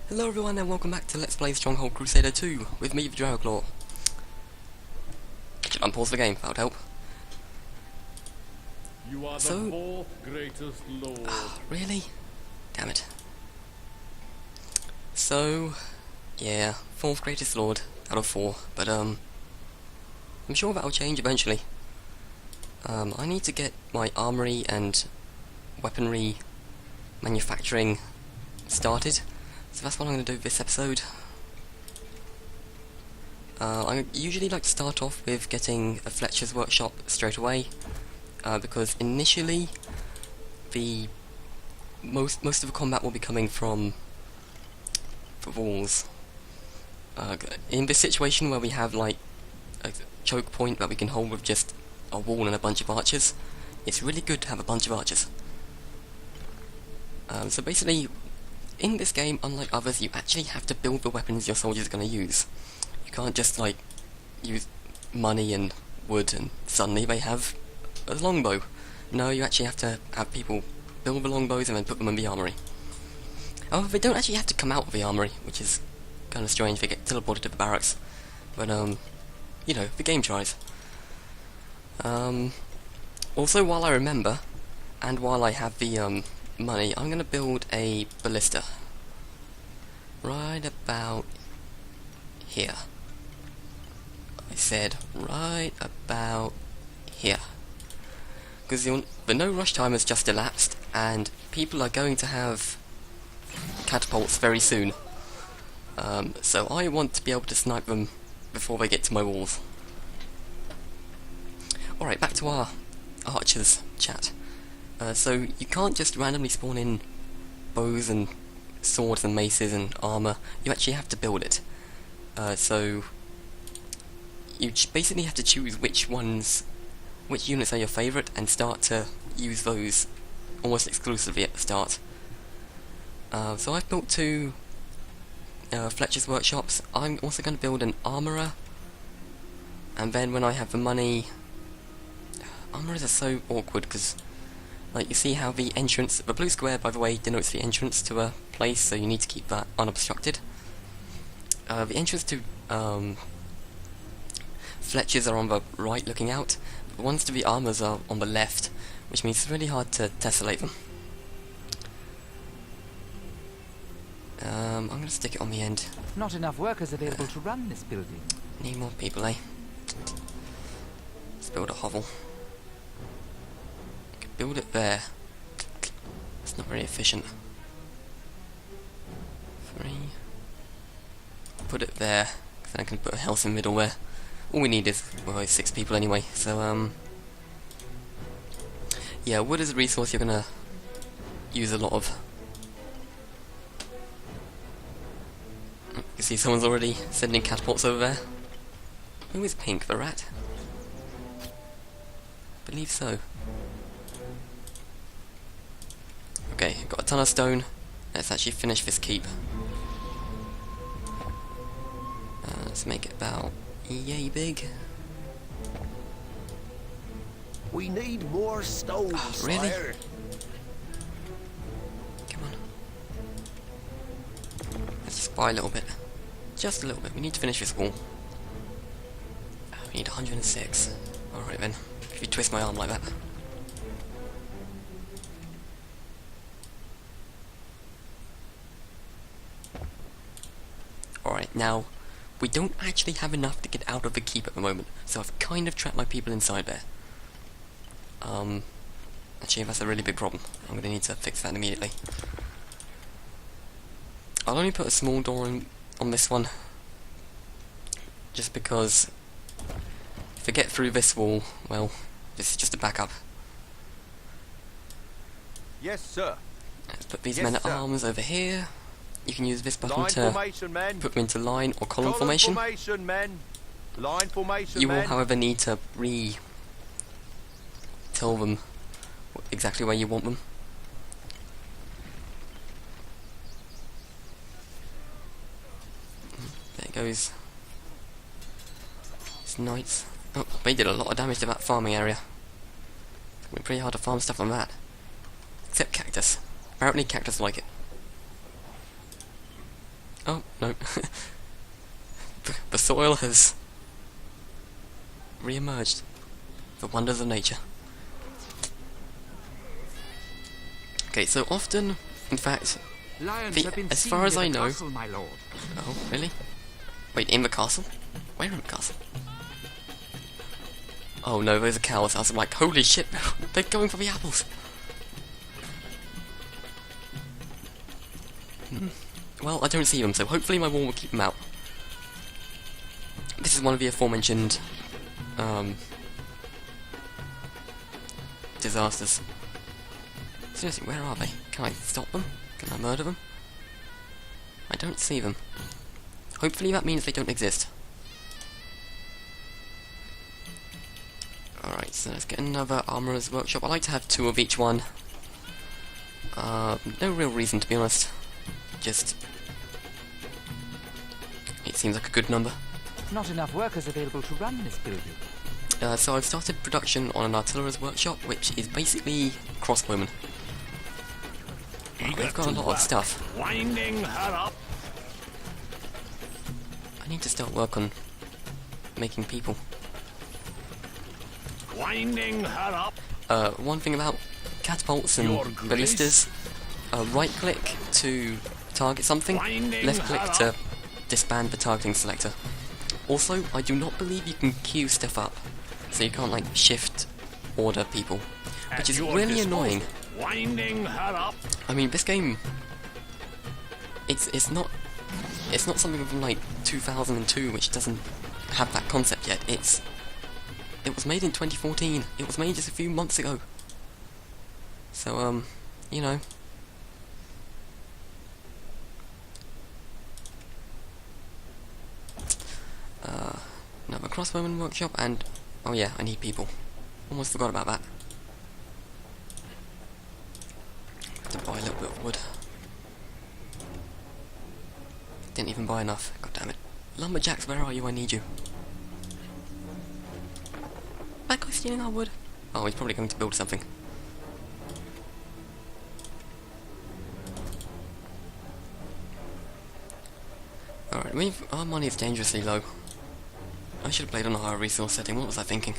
Hello everyone and welcome back to Let's Play Stronghold Crusader 2 with me, TheDragoclaw. Should unpause the game, that would help. You are the fourth greatest lord. Really? Damn it. So, yeah, fourth greatest lord out of four, but I'm sure that'll change eventually. I need to get my armory and weaponry manufacturing started. So that's what I'm going to do this episode. I usually like to start off with getting a Fletcher's workshop straight away, because initially the most of the combat will be coming from the walls. In this situation where we have like a choke point that we can hold with just a wall and a bunch of archers, it's really good to have a bunch of archers. So basically, in this game, unlike others, you actually have to build the weapons your soldiers are going to use. You can't just, like, use money and wood and suddenly they have a longbow. No, you actually have to have people build the longbows and then put them in the armory. However, they don't actually have to come out of the armory, which is kind of strange. They get teleported to the barracks. But, you know, the game tries. Also, while I remember, and while I have the, money, I'm gonna build a ballista right about here. I said right about here, because the no rush time has just elapsed and people are going to have catapults very soon, so I want to be able to snipe them before they get to my walls. Alright, back to our archers chat. So you can't just randomly spawn in bows and swords and maces and armor. You actually have to build it. So you basically have to choose which units are your favorite and start to use those almost exclusively at the start. So I've built two Fletcher's workshops. I'm also going to build an armorer, and then when I have the money, armorers are so awkward because, like, you see how the entrance, the blue square, by the way, denotes the entrance to a place, so you need to keep that unobstructed. The entrance to Fletchers are on the right looking out, the ones to the armors are on the left, which means it's really hard to tessellate them. I'm going to stick it on the end. Not enough workers available to run this building. Need more people, eh? Let's build a hovel. Build it there. It's not very efficient. 3. Put it there, because then I can put a house in the middle where all we need is, well, 6 people anyway. So, yeah, wood is a resource you're gonna use a lot of. You see someone's already sending catapults over there. Who is Pink, the rat? I believe so. Okay, got a ton of stone. Let's actually finish this keep. Let's make it about yay big. We need more stone, really? sire. Come on. Let's just buy a little bit. Just a little bit. We need to finish this wall. We need 106. Alright then. If you twist my arm like that. Alright, now, we don't actually have enough to get out of the keep at the moment, so I've kind of trapped my people inside there. Actually, that's a really big problem. I'm going to need to fix that immediately. I'll only put a small door on this one, just because if I get through this wall, well, this is just a backup. Yes, sir. Let's put these Yes, men at sir. arms over here. You can use this button Line to formation, men. put them into line or column formation. formation, men. Line formation, You will, men. however, need to tell them exactly where you want them. There goes his knights. Oh, they did a lot of damage to that farming area. It's gonna be pretty hard to farm stuff on that. Except cactus. Apparently cactus like it. Oh, no. The soil has re-emerged. The wonders of nature. Okay, so often, in fact, Lions have been as seen far as near I the know... castle, my lord. Oh, really? Wait, in the castle? Where in the castle? Oh no, those are cows. I was like, holy shit, they're going for the apples. Well, I don't see them, so hopefully my wall will keep them out. This is one of the aforementioned disasters. Seriously, where are they? Can I stop them? Can I murder them? I don't see them. Hopefully that means they don't exist. Alright, so let's get another armourer's workshop. I like to have 2 of each one. No real reason, to be honest. Just... it seems like a good number. Not enough workers available to run this building. So I've started production on an artillerer's workshop, which is basically crossbowmen. They've got a lot of stuff. Winding her up. I need to start work on making people. Winding her up. One thing about catapults and Your Grace. ballistas, right click to target something, Winding left click her to up. disband the targeting selector. Also, I do not believe you can queue stuff up, so you can't like shift order people, which At is your really disposal. annoying. Winding her up. I mean, this game, it's not something from like 2002, which doesn't have that concept yet. It was made in 2014. It was made just a few months ago. So you know. Another crossbowman workshop, and oh yeah, I need people. Almost forgot about that. Have to buy a little bit of wood. Didn't even buy enough. God damn it. Lumberjacks, where are you? I need you. That guy's stealing our wood. Oh, he's probably going to build something. Alright, our money is dangerously low. I should have played on a higher resource setting. What was I thinking?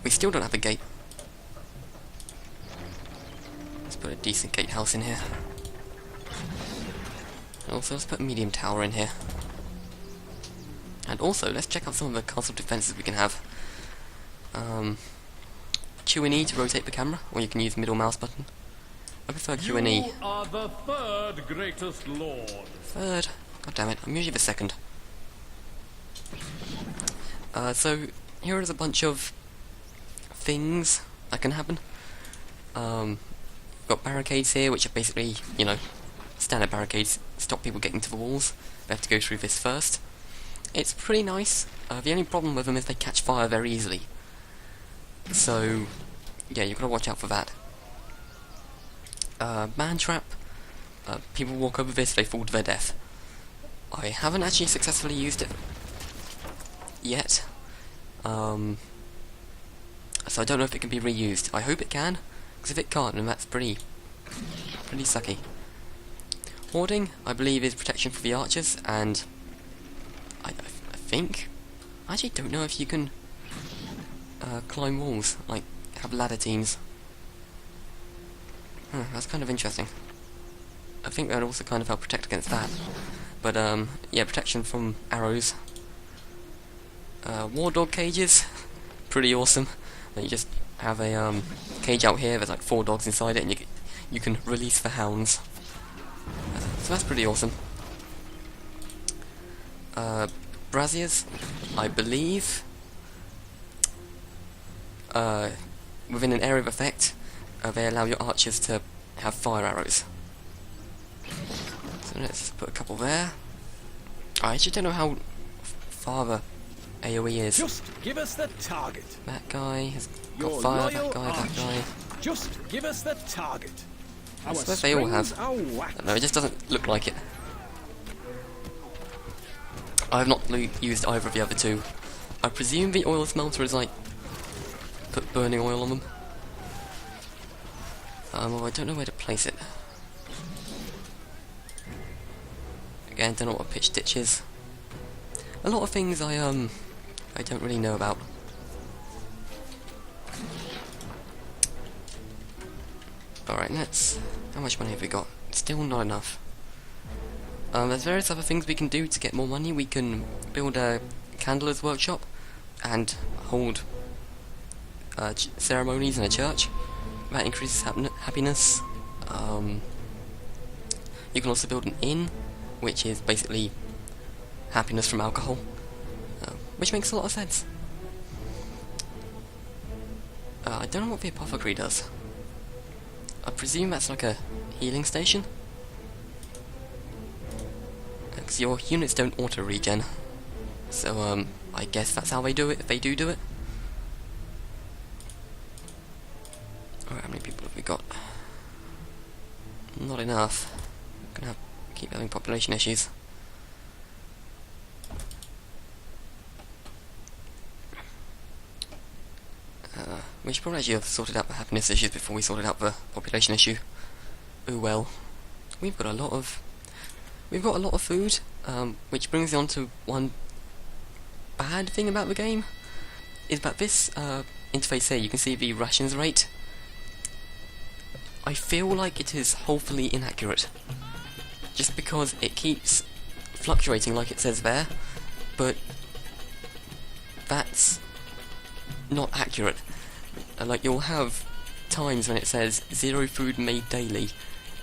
We still don't have a gate. Let's put a decent gatehouse in here. And also, let's put a medium tower in here. And also, let's check out some of the castle defences we can have. Q and E to rotate the camera, or you can use middle mouse button. I prefer Q and E. You are the 3rd greatest lord. 3rd? God damn it, I'm usually the 2nd. So, here is a bunch of things that can happen. We've got barricades here, which are basically, you know, standard barricades, stop people getting to the walls. They have to go through this first. It's pretty nice. The only problem with them is they catch fire very easily. So, yeah, you've got to watch out for that. Man trap. People walk over this, they fall to their death. I haven't actually successfully used it yet. So I don't know if it can be reused. I hope it can, because if it can't, then that's pretty sucky. Hoarding, I believe, is protection for the archers, and I think... I actually don't know if you can climb walls, like have ladder teams. That's kind of interesting. I think that would also kind of help protect against that. But yeah, protection from arrows. War dog cages, pretty awesome. You just have a cage out here. There's like 4 dogs inside it, and you can release the hounds. So that's pretty awesome. Braziers, I believe, within an area of effect, they allow your archers to have fire arrows. So let's put a couple there. I actually don't know how far the AoE is. Just give us the target. That guy has got Your fire, loyal that archer. guy. Just give us the target. I suppose they all have. Are whacked. No, it just doesn't look like it. I have not used either of the other 2. I presume the oil smelter is like put burning oil on them. Well, I don't know where to place it. Again, don't know what a pitch ditch is. A lot of things I don't really know about. Alright, let's... How much money have we got? Still not enough. There's various other things we can do to get more money. We can build a candler's workshop and hold ceremonies in a church. That increases happiness. You can also build an inn, which is basically happiness from alcohol, which makes a lot of sense. I don't know what the apothecary does. I presume that's like a healing station? Because your units don't auto-regen. So, I guess that's how they do it, if they do it. Alright, how many people have we got? Not enough. We're gonna keep having population issues. We should probably actually have sorted out the happiness issues before we sorted out the population issue. Oh well. We've got a lot of food, which brings me on to one bad thing about the game, is that this interface here, you can see the rations rate. I feel like it is wholly inaccurate, just because it keeps fluctuating like it says there, but that's not accurate. Like, you'll have times when it says 0 food made daily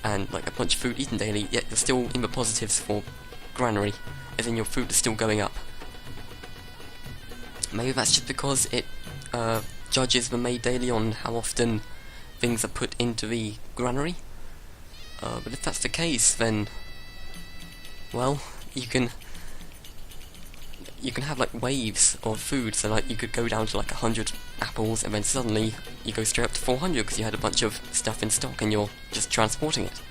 and like a bunch of food eaten daily, yet you're still in the positives for granary, as in your food is still going up. Maybe that's just because it judges the made daily on how often things are put into the granary. But if that's the case, then, well, you can have like waves of food, so like you could go down to like 100 apples and then suddenly you go straight up to 400 because you had a bunch of stuff in stock and you're just transporting it.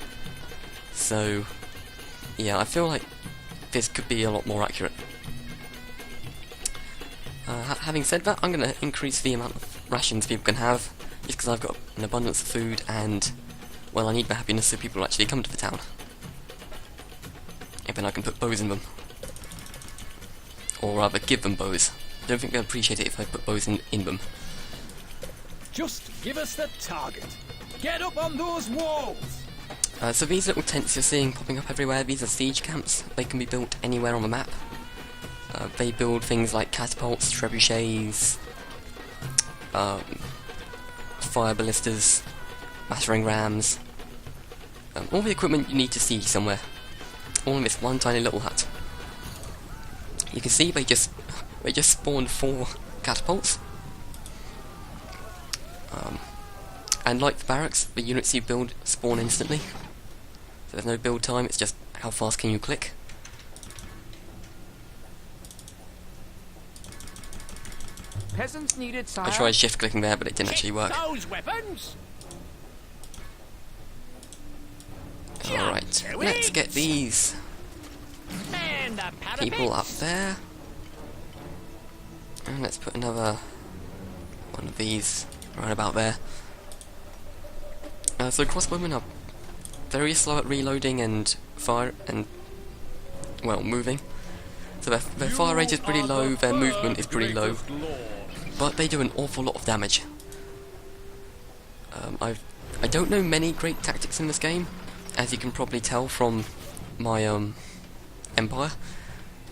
So yeah, I feel like this could be a lot more accurate. Having said that, I'm going to increase the amount of rations people can have, just because I've got an abundance of food and, well, I need the happiness so people actually come to the town. And then I can put bows in them. Or rather, give them bows. I don't think they'll appreciate it if I put bows in them. Just give us the target. Get up on those walls. So these little tents you're seeing popping up everywhere, these are siege camps. They can be built anywhere on the map. They build things like catapults, trebuchets, fire ballistas, battering rams, all the equipment you need to siege somewhere, all in this one tiny little hut. You can see they just spawned 4 catapults, and like the barracks, the units you build spawn instantly, so there's no build time, it's just how fast can you click. Peasants needed, sire. I tried shift clicking there, but it didn't actually work. Those weapons. Alright, let's get these And the people up there. And let's put another one of these right about there. So crossbowmen are very slow at reloading and fire and, well, moving. So their fire rate is pretty low, their movement is pretty low, but they do an awful lot of damage. I don't know many great tactics in this game, as you can probably tell from my empire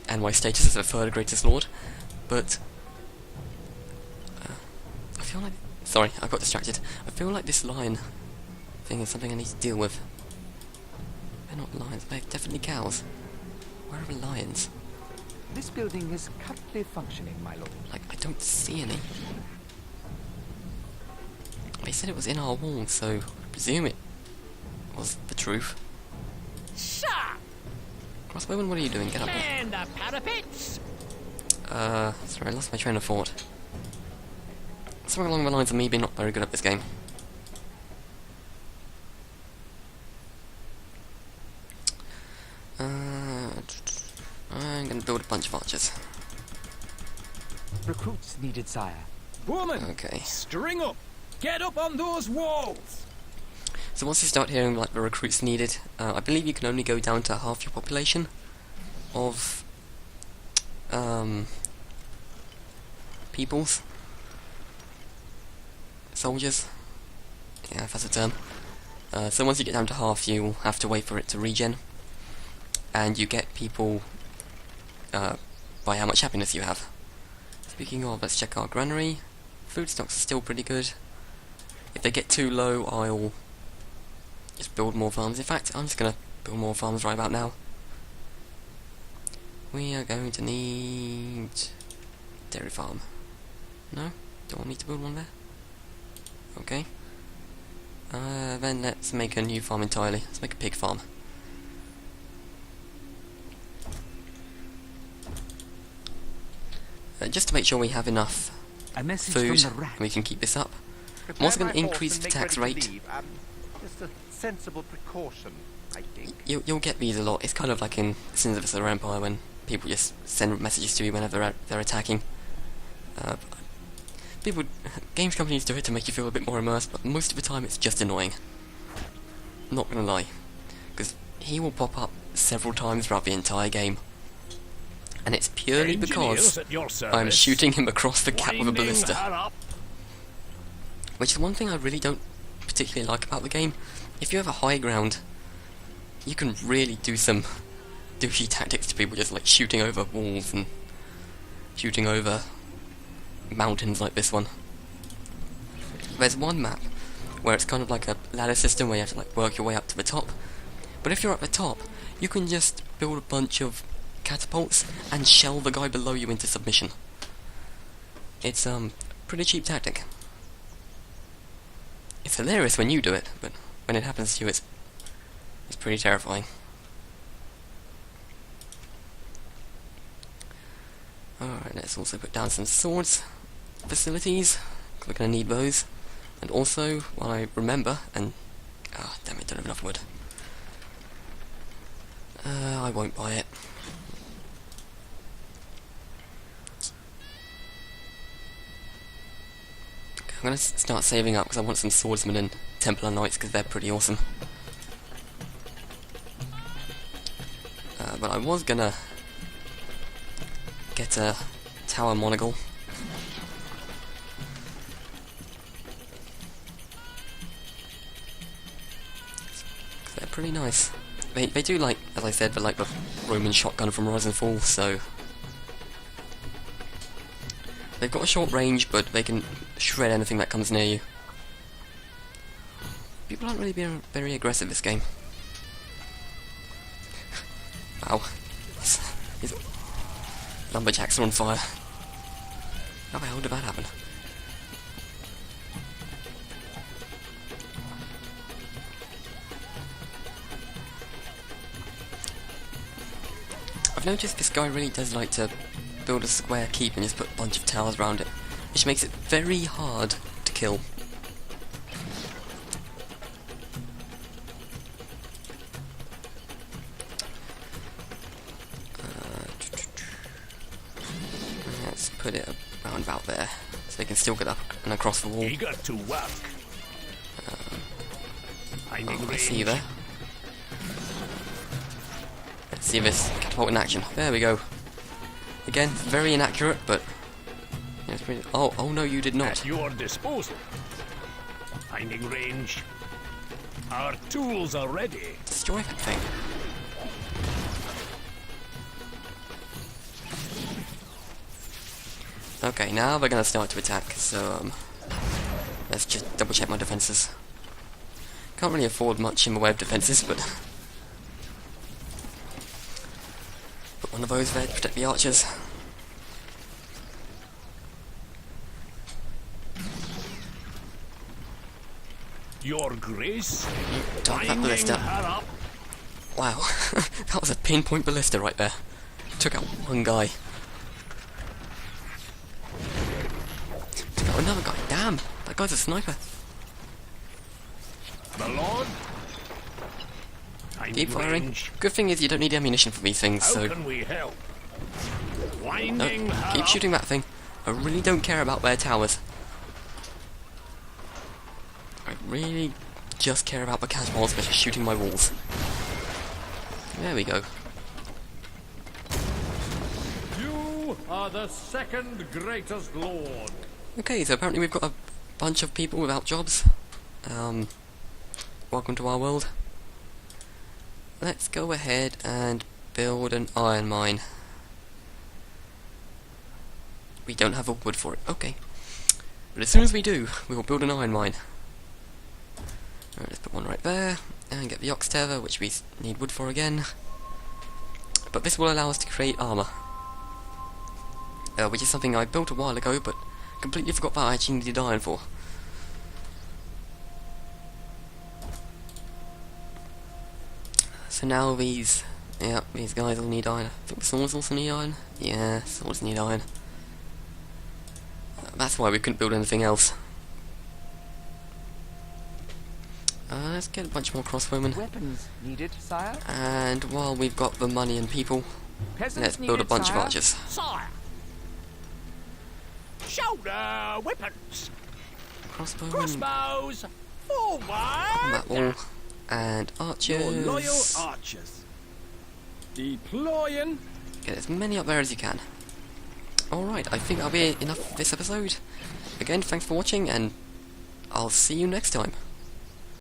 and my status as the 3rd greatest lord, but I feel like... Sorry, I got distracted. I feel like this lion thing is something I need to deal with. They're not lions, they're definitely cows. Where are the lions? This building is currently functioning, my lord. Like, I don't see any. They said it was in our walls, so I presume it was the truth. Shot. Crossbowman, what are you doing? Get up here. And the parapets. Sorry, I lost my train of thought. Something along the lines of me being not very good at this game. I'm gonna build a bunch of archers. Recruits needed, sire. Woman. Okay. String up. Get up on those walls. So once you start hearing like the recruits needed, I believe you can only go down to half your population. of peoples, soldiers, yeah, if that's a term. So once you get down to half, you'll have to wait for it to regen, and you get people by how much happiness you have. Speaking of, let's check our granary. Food stocks are still pretty good. If they get too low, I'll just build more farms. In fact, I'm just gonna build more farms right about now. We are going to need dairy farm. No? Don't want me to build one there? Okay. Then let's make a new farm entirely. Let's make a pig farm. Just to make sure we have enough A message food, from the rat. and we can keep this up. I'm Prepare also going my to horse increase and the make tax ready to rate. leave. Just a sensible precaution, I think. You'll get these a lot. It's kind of like in Sins of the Solar Empire when people just send messages to you whenever they're attacking. Games companies do it to make you feel a bit more immersed, but most of the time it's just annoying. Not gonna lie, because he will pop up several times throughout the entire game, and it's purely because I'm shooting him across the cap with a ballista. Which is one thing I really don't particularly like about the game. If you have a high ground, you can really do some douchey tactics to people, just like shooting over walls and shooting over mountains like this one. There's one map where it's kind of like a ladder system where you have to like work your way up to the top. But if you're at the top, you can just build a bunch of catapults and shell the guy below you into submission. It's pretty cheap tactic. It's hilarious when you do it, but when it happens to you, it's pretty terrifying. Alright, let's also put down some swords facilities. We're going to need those. And also, while I remember, and damn it, don't have enough wood. I won't buy it. Okay, I'm going to start saving up because I want some swordsmen and Templar Knights because they're pretty awesome. But I was going to get a tower monocle. They're pretty nice. They do, like, as I said, they're like the Roman shotgun from Rise and Fall, so they've got a short range, but they can shred anything that comes near you. People aren't really being very aggressive this game. Wow. These lumberjacks are on fire. How the hell did that happen? I've noticed this guy really does like to build a square keep and just put a bunch of towers around it, which makes it very hard to kill. Let's put it around about there, so they can still get up and across the wall. Eager to work. I see you there. Let's see this catapult in action. There we go. Again, very inaccurate, but yeah, it's pretty. Oh no, you did not. At your disposal. Finding range. Our tools are ready. Destroy that thing. Okay, now they're gonna start to attack. So let's just double check my defenses. Can't really afford much in the way of defenses, but put one of those there to protect the archers. Your grace. Dart that ballista. Her up. Wow, that was a pinpoint ballista right there. Took out one guy. Took out another guy. Damn, that guy's a sniper. The Lord. Keep firing. Good thing is you don't need ammunition for these things, How so can we help? no, Winding her keep up. shooting that thing. I really don't care about their towers. I really just care about the catapults that are shooting my walls. There we go. You are the second greatest lord. Okay, so apparently we've got a bunch of people without jobs. Welcome to our world. Let's go ahead and build an iron mine. We don't have a wood for it. Okay. But as soon as we do, we will build an iron mine. Alright, let's put one right there. And get the ox tether, which we need wood for again. But this will allow us to create armour. Which is something I built a while ago, but completely forgot that I actually needed iron for. So now these guys will need iron. I think the swords also need iron. Yeah, swords need iron. That's why we couldn't build anything else. Let's get a bunch more crossbowmen. Weapons needed, sire? And while we've got the money and people, Peasants let's build a needed, bunch sire? of archers. Sire. Shoulder weapons. Crossbowmen, Crossbows. Forward. combat wall, and Your archers. loyal archers. Deploying. Get as many up there as you can. Alright, I think that'll be enough for this episode. Again, thanks for watching, and I'll see you next time.